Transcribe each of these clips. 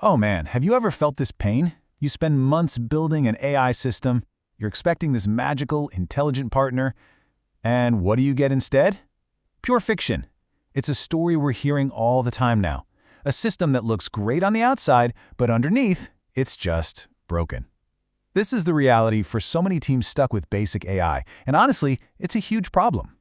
Oh man, have you ever felt this pain? You spend months building an AI system, you're expecting this magical, intelligent partner, and what do you get instead? Pure fiction. It's a story we're hearing all the time now. A system that looks great on the outside, but underneath, it's just broken. This is the reality for so many teams stuck with basic AI, and honestly, it's a huge problem.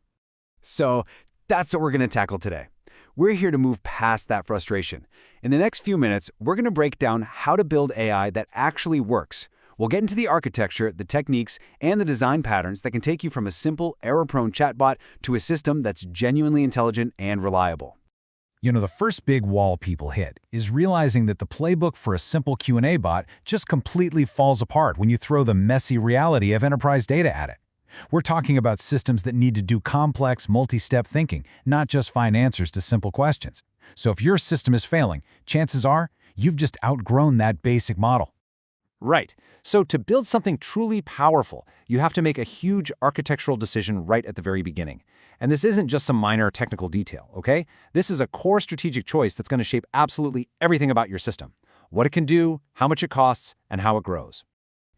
So that's what we're going to tackle today. We're here to move past that frustration. In the next few minutes, we're going to break down how to build AI that actually works. We'll get into the architecture, the techniques, and the design patterns that can take you from a simple, error-prone chatbot to a system that's genuinely intelligent and reliable. You know, the first big wall people hit is realizing that the playbook for a simple Q&A bot just completely falls apart when you throw the messy reality of enterprise data at it. We're talking about systems that need to do complex, multi-step thinking, not just find answers to simple questions. So if your system is failing, chances are you've just outgrown that basic model. Right. So to build something truly powerful, you have to make a huge architectural decision right at the very beginning. And this isn't just some minor technical detail, okay? This is a core strategic choice that's going to shape absolutely everything about your system. What it can do, how much it costs, and how it grows.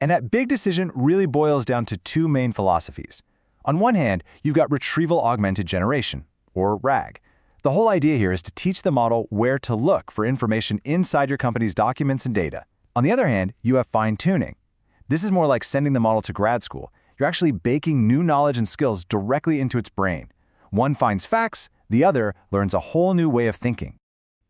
And that big decision really boils down to two main philosophies. On one hand, you've got Retrieval-Augmented Generation, or RAG. The whole idea here is to teach the model where to look for information inside your company's documents and data. On the other hand, you have fine-tuning. This is more like sending the model to grad school. You're actually baking new knowledge and skills directly into its brain. One finds facts, the other learns a whole new way of thinking.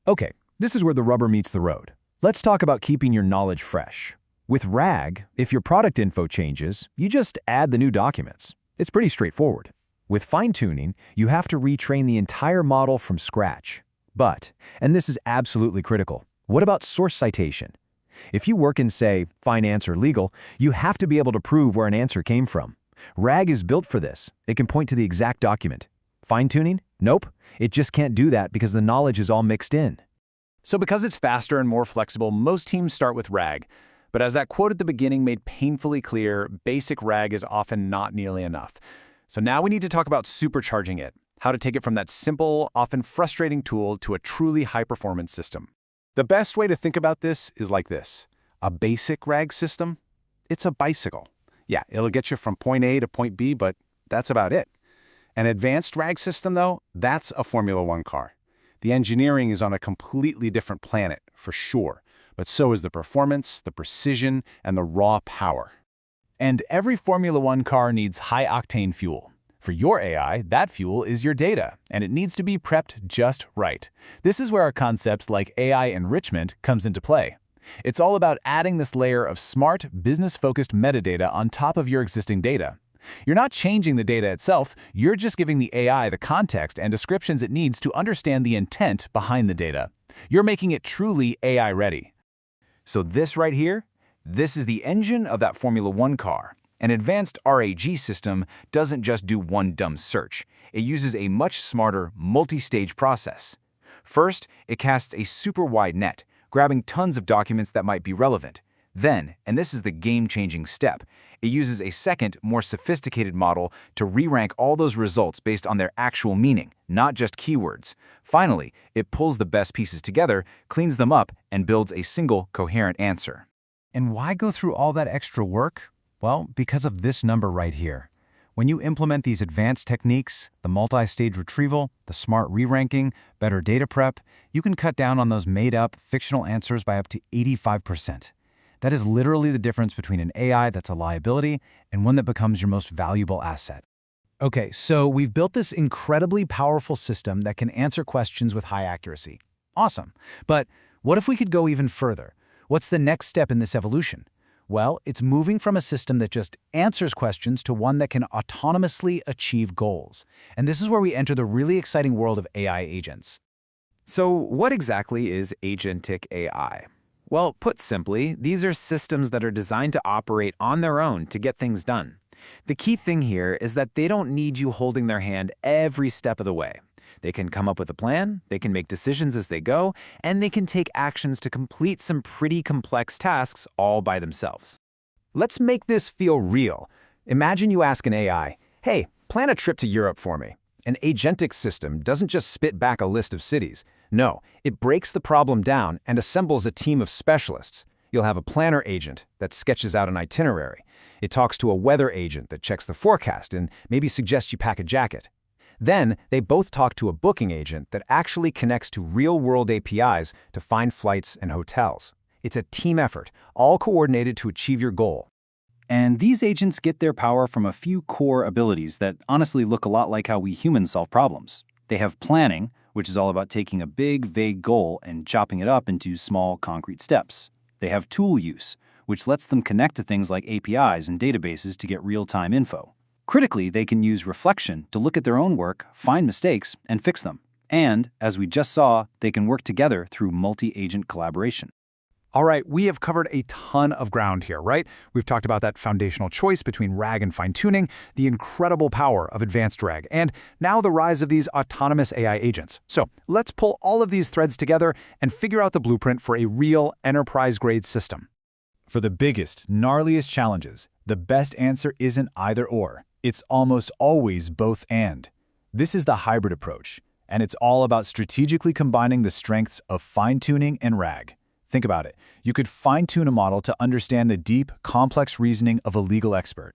Okay, this is where the rubber meets the road. Let's talk about keeping your knowledge fresh. With RAG, if your product info changes, you just add the new documents. It's pretty straightforward. With fine-tuning, you have to retrain the entire model from scratch. But, and this is absolutely critical, what about source citation? If you work in, say, finance or legal, you have to be able to prove where an answer came from. RAG is built for this. It can point to the exact document. Fine-tuning? Nope. It just can't do that because the knowledge is all mixed in. So because it's faster and more flexible, most teams start with RAG. But as that quote at the beginning made painfully clear, basic RAG is often not nearly enough. So now we need to talk about supercharging it, how to take it from that simple, often frustrating tool to a truly high-performance system. The best way to think about this is like this. A basic RAG system? It's a bicycle. Yeah, it'll get you from point A to point B, but that's about it. An advanced RAG system, though, that's a Formula One car. The engineering is on a completely different planet, for sure. But so is the performance, the precision, and the raw power. And every Formula One car needs high-octane fuel. For your AI, that fuel is your data, and it needs to be prepped just right. This is where our concepts like AI enrichment comes into play. It's all about adding this layer of smart, business-focused metadata on top of your existing data. You're not changing the data itself, you're just giving the AI the context and descriptions it needs to understand the intent behind the data. You're making it truly AI-ready. So this right here, this is the engine of that Formula One car. An advanced RAG system doesn't just do one dumb search. It uses a much smarter, multi-stage process. First, it casts a super wide net, grabbing tons of documents that might be relevant. Then, and this is the game-changing step, it uses a second, more sophisticated model to re-rank all those results based on their actual meaning, not just keywords. Finally, it pulls the best pieces together, cleans them up, and builds a single, coherent answer. And why go through all that extra work? Well, because of this number right here. When you implement these advanced techniques, the multi-stage retrieval, the smart re-ranking, better data prep, you can cut down on those made-up, fictional answers by up to 85%. That is literally the difference between an AI that's a liability and one that becomes your most valuable asset. Okay, so we've built this incredibly powerful system that can answer questions with high accuracy. Awesome. But what if we could go even further? What's the next step in this evolution? Well, it's moving from a system that just answers questions to one that can autonomously achieve goals. And this is where we enter the really exciting world of AI agents. So what exactly is agentic AI? Well, put simply, these are systems that are designed to operate on their own to get things done. The key thing here is that they don't need you holding their hand every step of the way. They can come up with a plan, they can make decisions as they go, and they can take actions to complete some pretty complex tasks all by themselves. Let's make this feel real. Imagine you ask an AI, "Hey, plan a trip to Europe for me." An agentic system doesn't just spit back a list of cities. No, it breaks the problem down and assembles a team of specialists. You'll have a planner agent that sketches out an itinerary. It talks to a weather agent that checks the forecast and maybe suggests you pack a jacket. Then, they both talk to a booking agent that actually connects to real-world APIs to find flights and hotels. It's a team effort, all coordinated to achieve your goal. And these agents get their power from a few core abilities that honestly look a lot like how we humans solve problems. They have planning, which is all about taking a big, vague goal and chopping it up into small, concrete steps. They have tool use, which lets them connect to things like APIs and databases to get real-time info. Critically, they can use reflection to look at their own work, find mistakes, and fix them. And, as we just saw, they can work together through multi-agent collaboration. All right, we have covered a ton of ground here, right? We've talked about that foundational choice between RAG and fine-tuning, the incredible power of advanced RAG, and now the rise of these autonomous AI agents. So let's pull all of these threads together and figure out the blueprint for a real enterprise-grade system. For the biggest, gnarliest challenges, the best answer isn't either-or. It's almost always both and. This is the hybrid approach, and it's all about strategically combining the strengths of fine-tuning and RAG. Think about it. You could fine-tune a model to understand the deep, complex reasoning of a legal expert.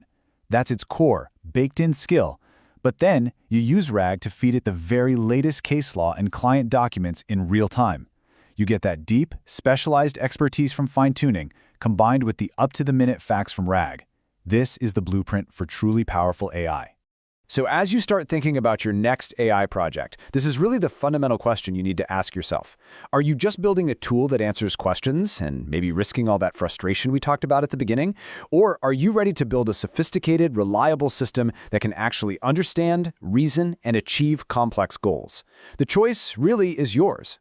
That's its core, baked-in skill. But then, you use RAG to feed it the very latest case law and client documents in real time. You get that deep, specialized expertise from fine-tuning, combined with the up-to-the-minute facts from RAG. This is the blueprint for truly powerful AI. So as you start thinking about your next AI project, this is really the fundamental question you need to ask yourself. Are you just building a tool that answers questions and maybe risking all that frustration we talked about at the beginning? Or are you ready to build a sophisticated, reliable system that can actually understand, reason, and achieve complex goals? The choice really is yours.